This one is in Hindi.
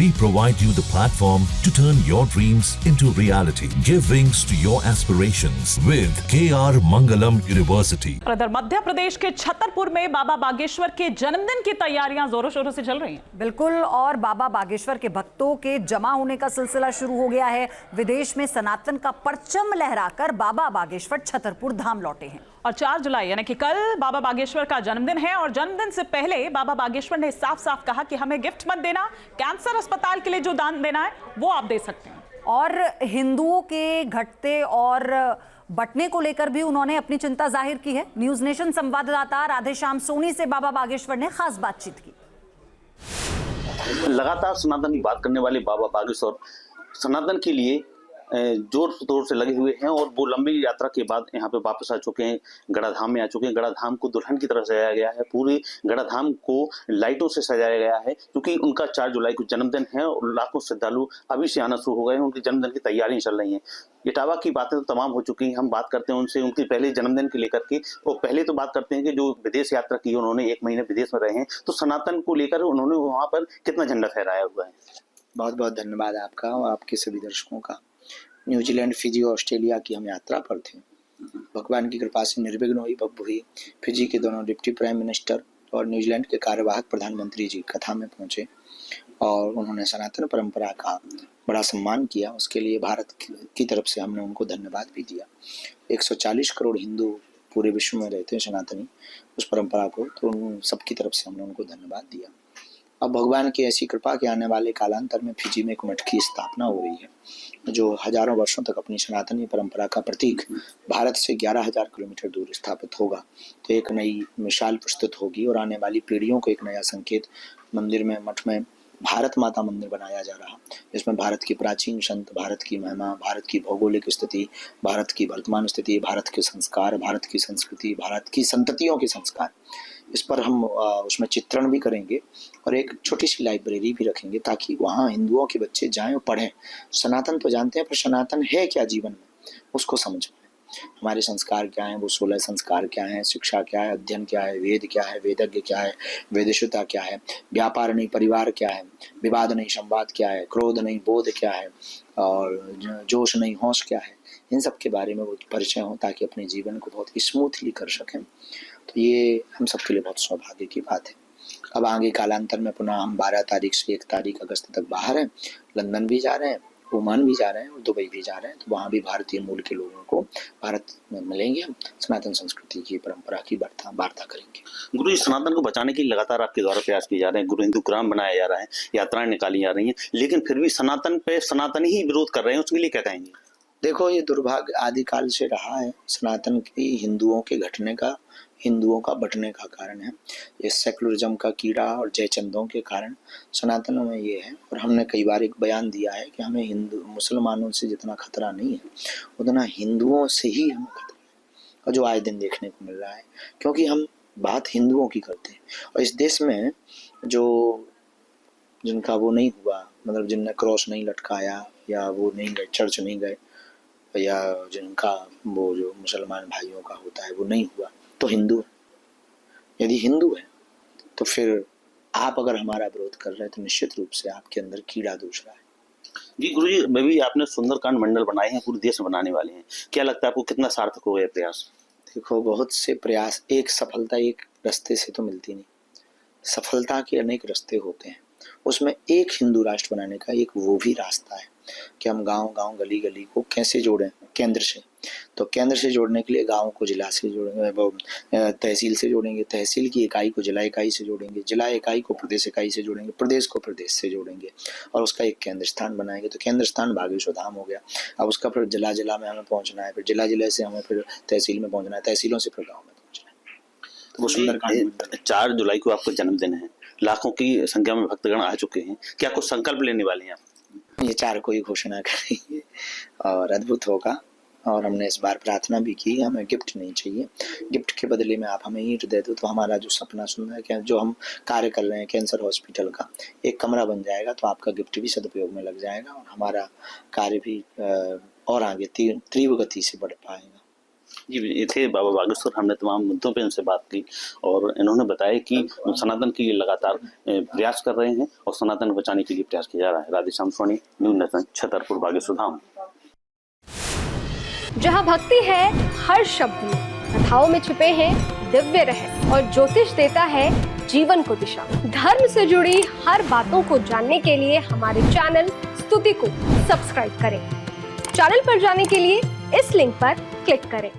We provide you the platform to turn your dreams into reality. Give wings to your aspirations with KR Mangalam University. इधर मध्य प्रदेश के छतरपुर में बाबा बागेश्वर के जन्मदिन की तैयारियां जोरों शोरों से चल रही हैं। बिल्कुल, और बाबा बागेश्वर के भक्तों के जमा होने का सिलसिला शुरू हो गया है। विदेश में सनातन का परचम लहराकर बाबा बागेश्वर छतरपुर धाम लौटे हैं। और 4 जुलाई यानी कि कल बाबा बागेश्वर का जन्मदिन है और जन्मदिन से पहले बाबा बागेश्वर ने साफ साफ कहा कि हमें गिफ्ट मत देना, कैंसर अस्पताल के लिए जो दान देना है वो आप दे सकते हैं। और हिंदुओं के घटते और बंटने को लेकर भी उन्होंने अपनी चिंता जाहिर की है। न्यूज नेशन संवाददाता राधेश्याम सोनी से बाबा बागेश्वर ने खास बातचीत की। लगातार सनातन की बात करने वाले बाबा बागेश्वर सनातन के लिए जोर तोर से लगे हुए हैं और वो लंबी यात्रा के बाद यहाँ पे वापस आ चुके हैं, गड़ाधाम में आ चुके हैं। गड़ाधाम को दुल्हन की तरह सजाया गया है, पूरे गड़ाधाम को लाइटों से सजाया गया है क्योंकि उनका 4 जुलाई को जन्मदिन है और लाखों श्रद्धालु अभी से आना शुरू हो गए हैं। उनके जन्मदिन की तैयारियां चल रही हैं। इटावा की बातें तो तमाम हो चुकी हैं। हम बात करते हैं उनसे उनके पहले जन्मदिन के लेकर के। और पहले तो बात करते हैं कि जो विदेश यात्रा की उन्होंने, 1 महीने विदेश में रहे हैं, तो सनातन को लेकर उन्होंने वहां पर कितना झंडा फहराया हुआ है। बहुत बहुत धन्यवाद आपका और आपके सभी दर्शकों का। न्यूजीलैंड, फिजी और ऑस्ट्रेलिया की हम यात्रा पर थे। भगवान की कृपा से निर्विघ्न हुई, भव्य हुई। फिजी के दोनों डिप्टी प्राइम मिनिस्टर और न्यूजीलैंड के कार्यवाहक प्रधानमंत्री जी कथा में पहुंचे और उन्होंने सनातन परंपरा का बड़ा सम्मान किया। उसके लिए भारत की तरफ से हमने उनको धन्यवाद भी दिया। 140 करोड़ हिंदू पूरे विश्व में रहते हैं सनातनी उस परंपरा को, तो उन सबकी तरफ से हमने उनको धन्यवाद दिया। अब भगवान की ऐसी कृपा के आने वाले कालांतर में फिजी में एक मठ की स्थापना हो रही है जो हजारों वर्षों तक अपनी सनातनी परंपरा का प्रतीक भारत से 11,000 किलोमीटर दूर स्थापित होगा। तो एक नई मिसाल प्रस्तुत होगी और आने वाली पीढ़ियों को एक नया संकेत मंदिर में, मठ में भारत माता मंदिर बनाया जा रहा, जिसमें भारत की प्राचीन संत, भारत की महिमा, भारत की भौगोलिक स्थिति, भारत की वर्तमान स्थिति, भारत के संस्कार, भारत की संस्कृति, भारत की संततियों के संस्कार, इस पर हम उसमें चित्रण भी करेंगे और एक छोटी सी लाइब्रेरी भी रखेंगे ताकि वहाँ हिंदुओं के बच्चे जाएं और पढ़ें। सनातन तो जानते हैं, पर सनातन है क्या जीवन में उसको समझ पाएं। हमारे संस्कार क्या हैं, वो 16 संस्कार क्या हैं, शिक्षा क्या है, अध्ययन क्या है, वेद क्या है, वेदज्ञ क्या है, वेदशुता क्या है, व्यापार नहीं परिवार क्या है, विवाद नहीं संवाद क्या है, क्रोध नहीं बोध क्या है और जोश नहीं होश क्या है, इन सब के बारे में वो परिचय हो ताकि अपने जीवन को बहुत स्मूथली कर सकें। तो ये हम सबके लिए बहुत सौभाग्य की बात है। अब आगे कालांतर में पुनः हम 12 तारीख से 1 तारीख अगस्त तक बाहर हैं, लंदन भी जा रहे हैं, ओमान भी जा रहे हैं और दुबई भी जा रहे हैं। तो वहाँ भी भारतीय मूल के लोगों को भारत में मिलेंगे, हम सनातन संस्कृति की परंपरा की वार्ता करेंगे। गुरु जी, सनातन को बचाने के लिए लगातार आपके द्वारा प्रयास किए जा रहे हैं, गुरु हिंदू ग्राम बनाया जा रहा है, यात्राएं निकाली जा रही हैं, लेकिन फिर भी सनातन पे सनातन ही विरोध कर रहे हैं, उसके लिए क्या कहेंगे? देखो, ये दुर्भाग्य आदिकाल से रहा है। सनातन की हिंदुओं के घटने का, हिंदुओं का बंटने का कारण है ये सेकुलरिज्म का कीड़ा और जयचंदों के कारण सनातनों में ये है। और हमने कई बार एक बयान दिया है कि हमें हिंदू मुसलमानों से जितना खतरा नहीं है उतना हिंदुओं से ही हमें खतरा है, और जो आए दिन देखने को मिल रहा है, क्योंकि हम बात हिंदुओं की करते हैं। और इस देश में जो जिनका वो नहीं हुआ, मतलब जिनने क्रॉस नहीं लटकाया या वो नहीं गए, चर्च नहीं गए, या जिनका वो जो मुसलमान भाइयों का होता है वो नहीं हुआ, तो हिंदू है। यदि हिंदू है तो फिर आप अगर हमारा विरोध कर रहे हैं तो निश्चित रूप से आपके अंदर कीड़ा दूसरा है। जी गुरुजी, भी आपने सुंदरकांड मंडल बनाए हैं, पूरे देश में बनाने वाले हैं, क्या लगता है आपको कितना सार्थक हो गया प्रयास? देखो, बहुत से प्रयास, एक सफलता एक रास्ते से तो मिलती नहीं, सफलता के अनेक रास्ते होते हैं। उसमें एक हिंदू राष्ट्र बनाने का एक वो भी रास्ता है कि हम गांव-गांव, गली-गली को कैसे जोड़ें केंद्र से। तो केंद्र से जोड़ने के लिए गांव को जिला से जोड़ेंगे, वो तहसील से जोड़ेंगे, तहसील की इकाई को जिला इकाई से जोड़ेंगे, जिला इकाई को प्रदेश इकाई से जोड़ेंगे, प्रदेश को प्रदेश से जोड़ेंगे और उसका एक केंद्र स्थान बनाएंगे। तो केंद्र स्थान बागेश्वर धाम हो गया। अब उसका फिर जिला जिला में हमें पहुंचना है, फिर जिला जिले से हमें फिर तहसील में पहुंचना है, तहसीलों से फिर गाँव में पहुंचना है। तो वो सुंदरकांड 4 जुलाई को आपका जन्मदिन है, लाखों की संख्या में भक्तगण आ चुके हैं, क्या कुछ संकल्प लेने वाले हैं आप? ये 4 को ही घोषणा करेंगे और अद्भुत होगा। और हमने इस बार प्रार्थना भी की, हमें गिफ्ट नहीं चाहिए, गिफ्ट के बदले में आप हमें ईंट दे दो तो हमारा जो सपना सुन रहे हैं, जो हम कार्य कर रहे हैं कैंसर हॉस्पिटल का, एक कमरा बन जाएगा तो आपका गिफ्ट भी सदुपयोग में लग जाएगा और हमारा कार्य भी और आगे तीव्र गति से बढ़ पाएगा। जी, ये थे बाबा बागेश्वर। हमने तमाम मुद्दों पे इनसे बात की और इन्होंने बताया कि सनातन के लिए लगातार प्रयास कर रहे हैं और सनातन को बचाने के लिए प्रयास किया जा रहा है। Radheshyam Soni, news nation, Chhatarpur, Bageshwar Dham. जहाँ भक्ति है हर शब्द में, कथाओं में छुपे हैं दिव्य रहस्य और ज्योतिष देता है जीवन को दिशा। धर्म से जुड़ी हर बातों को जानने के लिए हमारे चैनल स्तुति को सब्सक्राइब करें। चैनल पर जाने के लिए इस लिंक पर क्लिक करें।